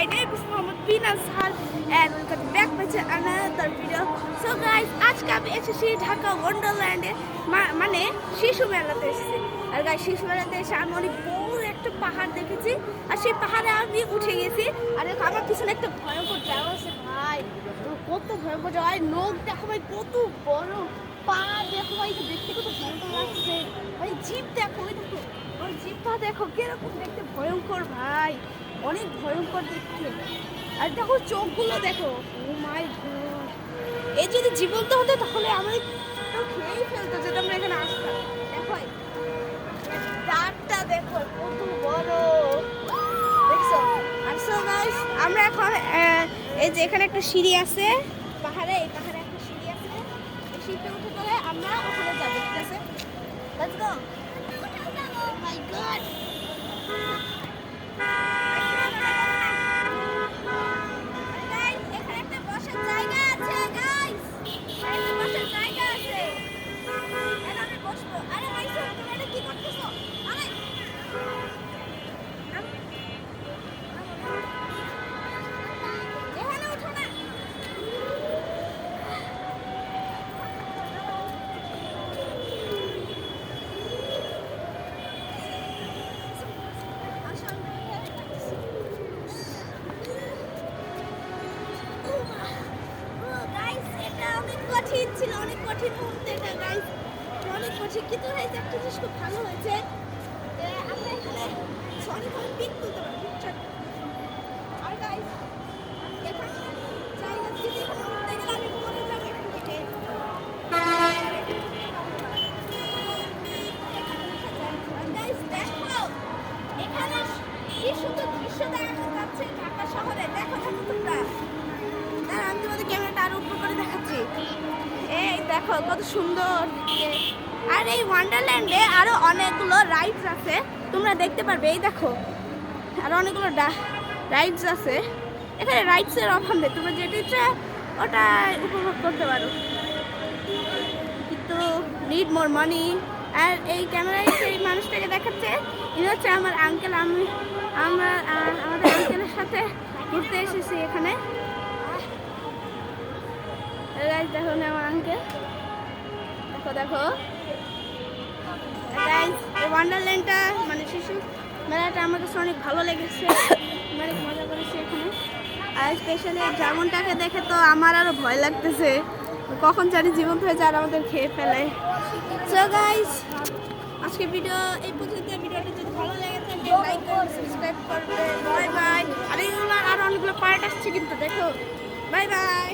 my name is Mohammed bin Azhar and welcome back to another video. So guys, আজকে আমি এসেছি ঢাকা ওয়ান্ডারল্যান্ডে মানে শিশু মেলাতে এসেছি। আর গাইস শিশু মেলাতে এসে আমি অনেক বড় একটা পাহাড় দেখেছি আর সেই পাহাড়ে আমি উঠে গেছি। আর দেখো আমার পিছনে একটা ভয়ঙ্কর জায়গা আছে ভাই, কত ভয়ঙ্কর জায়গা, নখ দেখো ভাই কত বড়, পা দেখো ভাই দেখতে কত ভয়ঙ্কর লাগছে ভাই, জিভ দেখো ওই দেখো ওই জিভটা দেখো কিরকম দেখতে ভয়ঙ্কর ভাই, অনেক ভয়ঙ্কর দেখতে। আর দেখো চোখগুলো দেখো, ও মাই গড, এই যদি জীবন্ত হতো তাহলে আমাদের খেয়েই ফেলতো যদি আমরা এখানে আসতাম। দেখো দাঁতটা দেখো কত বড় দেখছো। আর সো গাইস আমরা এখন এই যে এখানে একটা সিঁড়ি আছে পাহাড়ে, এই পাহাড়ে একটা সিঁড়ি আছে, এই সিঁড়িতে উঠে গেলে আমরা ওখানে যাবো, ঠিক আছে? Let's go. O my god, কঠিন ছিল, অনেক কঠিন মুহূর্তে এটা গাইস, অনেক কঠিন, কিন্তু হয়েছে একটা জিনিস খুব ভালো হয়েছে যে আমরা এখানে অনেকভাবে পিক তুলতে পারি। আর গাইস এখানে জায়গা থেকে এখানে উঠতে গেলে আমি পড়ে যাবো এখান থেকে। গাইস দেখো এখানে কি সুন্দর দৃশ্য দেখা যাচ্ছে ঢাকা শহরে, দেখো দেখো তোমরা। আমি তোমাদের ক্যামেরাটা আরো উপর করে দেখাচ্ছি, এই দেখো কত সুন্দর। আর এই ওয়ান্ডারল্যান্ডে আরো অনেকগুলো রাইডস আছে, তোমরা দেখতে পারবে, এই দেখো আরো অনেকগুলো রাইডস আছে। এখানে রাইডসের অভাব নেই, তোমরা যেটা ইচ্ছা ওটা উপভোগ করতে পারো, কিন্তু নিড মোর মানি। আর এই ক্যামেরায় সেই মানুষটাকে দেখাচ্ছে, ইনি হচ্ছে আমার আঙ্কেল। আমরা আমাদের আঙ্কেলের সাথে ঘুরতে এসেছি এখানে। গাইস দেখো না আমার আঙ্কেল, দেখো দেখো গাইস এই ওয়ান্ডারল্যান্ডটা মানে শিশু মেলাটা আমার কাছে অনেক ভালো লেগেছে, অনেক মজা করেছি এখানে। আর স্পেশালি ড্রাগনটাকে দেখে তো আমার আরো ভয় লাগতেছে, কখন জানি জীবন্ত হয়ে যায় আর আমাদের খেয়ে ফেলে। সো গাইস আজকে ভিডিও এই পর্যন্ত, ভিডিওটা যদি ভালো লেগে থাকে লাইক করবে, সাবস্ক্রাইব করবে। Bye bye. আর এইগুলো আর অনেকগুলো পার্ট আসছে কিন্তু দেখো, বাই বাই।